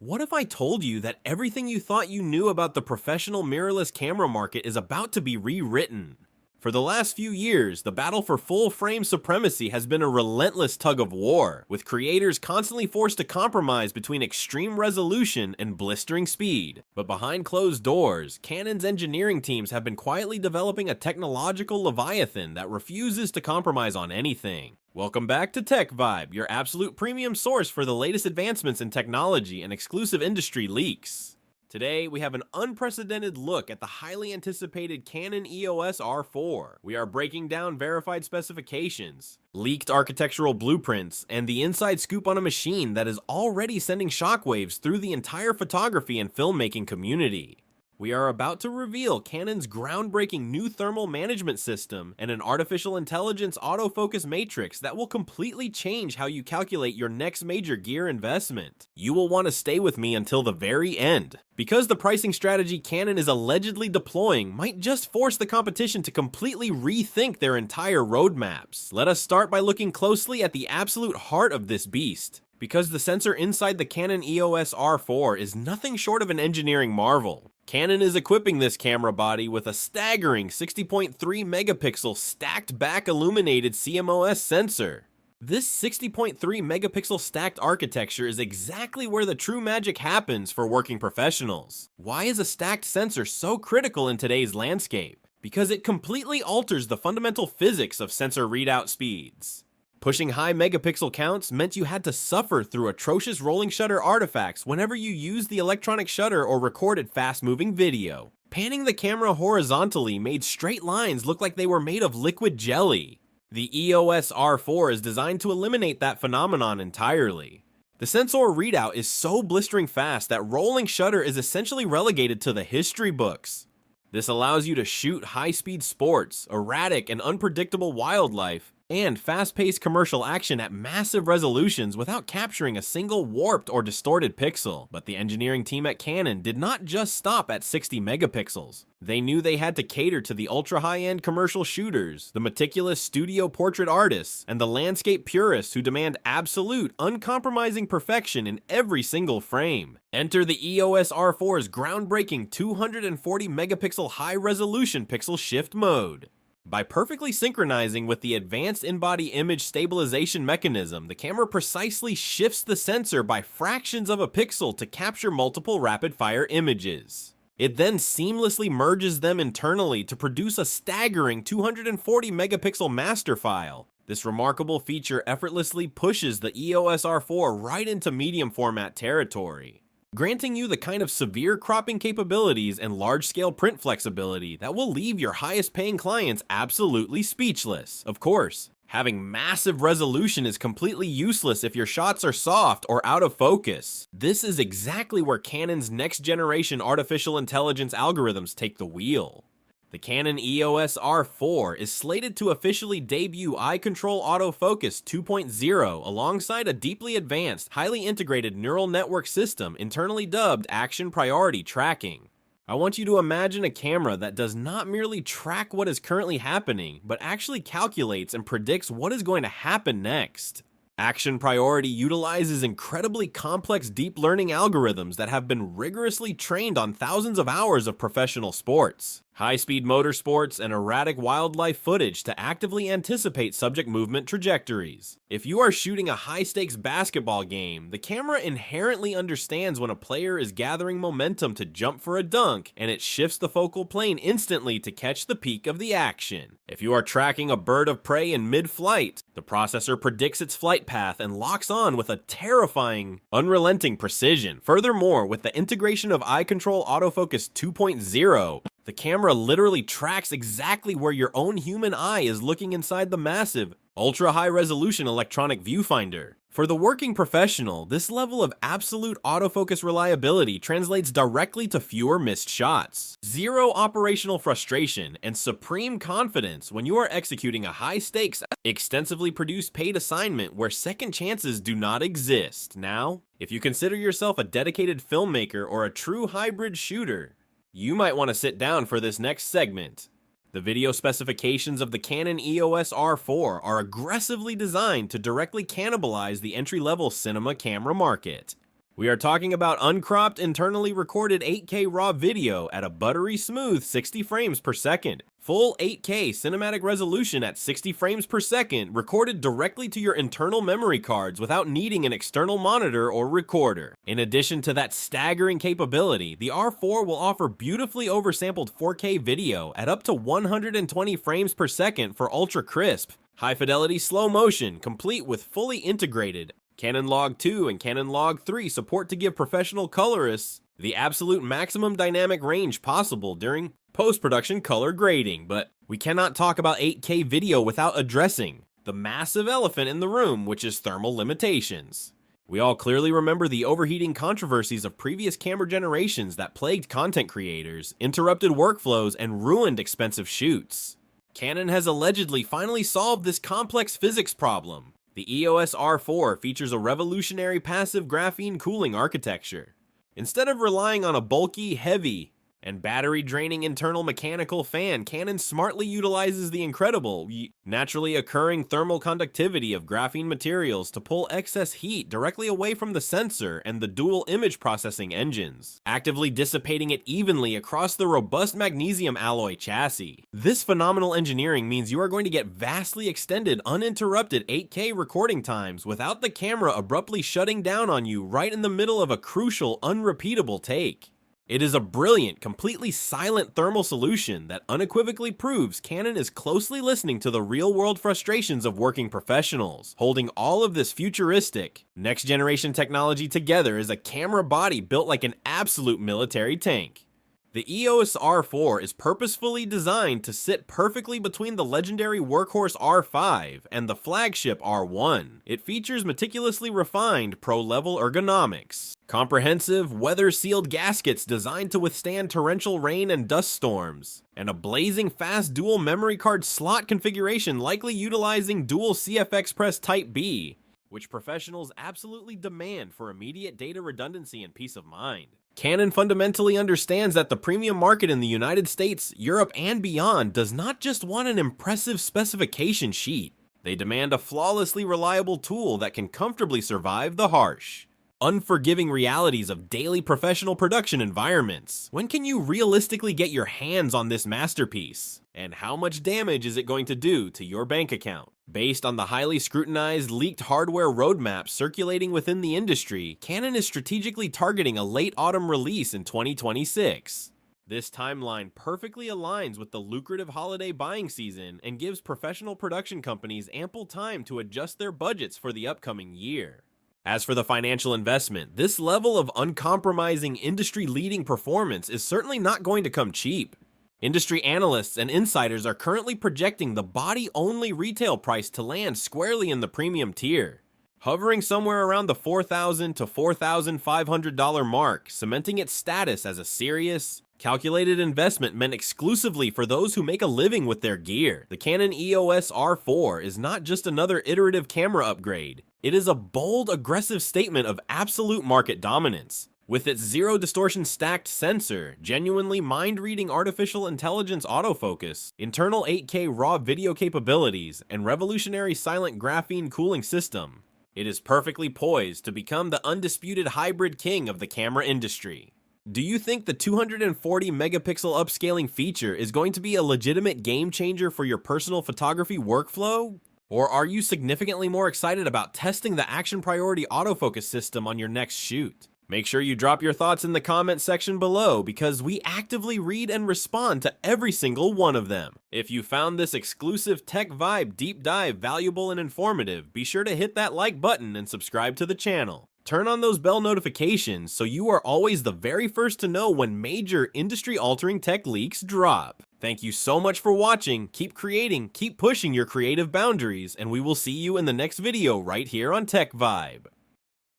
What if I told you that everything you thought you knew about the professional mirrorless camera market is about to be rewritten? For the last few years, the battle for full-frame supremacy has been a relentless tug of war, with creators constantly forced to compromise between extreme resolution and blistering speed. But behind closed doors, Canon's engineering teams have been quietly developing a technological leviathan that refuses to compromise on anything. Welcome back to TechVibe, your absolute premium source for the latest advancements in technology and exclusive industry leaks. Today, we have an unprecedented look at the highly anticipated Canon EOS R4. We are breaking down verified specifications, leaked architectural blueprints, and the inside scoop on a machine that is already sending shockwaves through the entire photography and filmmaking community. We are about to reveal Canon's groundbreaking new thermal management system and an artificial intelligence autofocus matrix that will completely change how you calculate your next major gear investment. You will want to stay with me until the very end, because the pricing strategy Canon is allegedly deploying might just force the competition to completely rethink their entire roadmaps. Let us start by looking closely at the absolute heart of this beast, because the sensor inside the Canon EOS R4 is nothing short of an engineering marvel. Canon is equipping this camera body with a staggering 60.3 megapixel stacked back illuminated CMOS sensor. This 60.3 megapixel stacked architecture is exactly where the true magic happens for working professionals. Why is a stacked sensor so critical in today's landscape? Because it completely alters the fundamental physics of sensor readout speeds. Pushing high megapixel counts meant you had to suffer through atrocious rolling shutter artifacts whenever you used the electronic shutter or recorded fast-moving video. Panning the camera horizontally made straight lines look like they were made of liquid jelly. The EOS R4 is designed to eliminate that phenomenon entirely. The sensor readout is so blistering fast that rolling shutter is essentially relegated to the history books. This allows you to shoot high-speed sports, erratic and unpredictable wildlife, and fast-paced commercial action at massive resolutions without capturing a single warped or distorted pixel. But the engineering team at Canon did not just stop at 60 megapixels. They knew they had to cater to the ultra-high-end commercial shooters, the meticulous studio portrait artists, and the landscape purists who demand absolute, uncompromising perfection in every single frame. Enter the EOS R4's groundbreaking 240 megapixel high-resolution pixel shift mode. By perfectly synchronizing with the advanced in-body image stabilization mechanism, the camera precisely shifts the sensor by fractions of a pixel to capture multiple rapid-fire images. It then seamlessly merges them internally to produce a staggering 240 megapixel master file. This remarkable feature effortlessly pushes the EOS R4 right into medium format territory, granting you the kind of severe cropping capabilities and large-scale print flexibility that will leave your highest-paying clients absolutely speechless. Of course, having massive resolution is completely useless if your shots are soft or out of focus. This is exactly where Canon's next-generation artificial intelligence algorithms take the wheel. The Canon EOS R4 is slated to officially debut Eye Control Autofocus 2.0 alongside a deeply advanced, highly integrated neural network system internally dubbed Action Priority Tracking. I want you to imagine a camera that does not merely track what is currently happening, but actually calculates and predicts what is going to happen next. Action Priority utilizes incredibly complex deep learning algorithms that have been rigorously trained on thousands of hours of professional sports, high-speed motorsports, and erratic wildlife footage to actively anticipate subject movement trajectories. If you are shooting a high-stakes basketball game, the camera inherently understands when a player is gathering momentum to jump for a dunk, and it shifts the focal plane instantly to catch the peak of the action. If you are tracking a bird of prey in mid-flight, the processor predicts its flight path and locks on with a terrifying, unrelenting precision. Furthermore, with the integration of Eye Control Autofocus 2.0, the camera literally tracks exactly where your own human eye is looking inside the massive, ultra-high-resolution electronic viewfinder. For the working professional, this level of absolute autofocus reliability translates directly to fewer missed shots, zero operational frustration, and supreme confidence when you are executing a high-stakes, extensively produced paid assignment where second chances do not exist. Now, if you consider yourself a dedicated filmmaker or a true hybrid shooter, you might want to sit down for this next segment. The video specifications of the Canon EOS R4 are aggressively designed to directly cannibalize the entry-level cinema camera market. We are talking about uncropped, internally recorded 8K raw video at a buttery smooth 60 frames per second. Full 8K cinematic resolution at 60 frames per second, recorded directly to your internal memory cards without needing an external monitor or recorder. In addition to that staggering capability, the R4 will offer beautifully oversampled 4K video at up to 120 frames per second for ultra crisp, high fidelity slow motion, complete with fully integrated Canon Log 2 and Canon Log 3 support to give professional colorists the absolute maximum dynamic range possible during post-production color grading. But we cannot talk about 8K video without addressing the massive elephant in the room, which is thermal limitations. We all clearly remember the overheating controversies of previous camera generations that plagued content creators, interrupted workflows, and ruined expensive shoots. Canon has allegedly finally solved this complex physics problem. The EOS R4 features a revolutionary passive graphene cooling architecture. Instead of relying on a bulky, heavy, and battery-draining internal mechanical fan, Canon smartly utilizes the incredible, naturally occurring thermal conductivity of graphene materials to pull excess heat directly away from the sensor and the dual image processing engines, actively dissipating it evenly across the robust magnesium alloy chassis. This phenomenal engineering means you are going to get vastly extended, uninterrupted 8K recording times without the camera abruptly shutting down on you right in the middle of a crucial, unrepeatable take. It is a brilliant, completely silent thermal solution that unequivocally proves Canon is closely listening to the real-world frustrations of working professionals. Holding all of this futuristic, next-generation technology together is a camera body built like an absolute military tank. The EOS R4 is purposefully designed to sit perfectly between the legendary workhorse R5 and the flagship R1. It features meticulously refined pro-level ergonomics, comprehensive, weather-sealed gaskets designed to withstand torrential rain and dust storms, and a blazing fast dual memory card slot configuration likely utilizing dual CFexpress Type B, which professionals absolutely demand for immediate data redundancy and peace of mind. Canon fundamentally understands that the premium market in the United States, Europe, and beyond does not just want an impressive specification sheet. They demand a flawlessly reliable tool that can comfortably survive the harsh, unforgiving realities of daily professional production environments. When can you realistically get your hands on this masterpiece? And how much damage is it going to do to your bank account? Based on the highly scrutinized, leaked hardware roadmaps circulating within the industry, Canon is strategically targeting a late autumn release in 2026. This timeline perfectly aligns with the lucrative holiday buying season and gives professional production companies ample time to adjust their budgets for the upcoming year. As for the financial investment, this level of uncompromising industry-leading performance is certainly not going to come cheap. Industry analysts and insiders are currently projecting the body-only retail price to land squarely in the premium tier, hovering somewhere around the $4,000 to $4,500 mark, cementing its status as a serious, calculated investment meant exclusively for those who make a living with their gear. The Canon EOS R4 is not just another iterative camera upgrade. It is a bold, aggressive statement of absolute market dominance. With its zero distortion stacked sensor, genuinely mind-reading artificial intelligence autofocus, internal 8K raw video capabilities, and revolutionary silent graphene cooling system, it is perfectly poised to become the undisputed hybrid king of the camera industry. Do you think the 240 megapixel upscaling feature is going to be a legitimate game changer for your personal photography workflow? Or are you significantly more excited about testing the action priority autofocus system on your next shoot? Make sure you drop your thoughts in the comment section below because we actively read and respond to every single one of them. If you found this exclusive TechVibe deep dive valuable and informative, be sure to hit that like button and subscribe to the channel. Turn on those bell notifications so you are always the very first to know when major industry-altering tech leaks drop. Thank you so much for watching, keep creating, keep pushing your creative boundaries, and we will see you in the next video right here on TechVibe.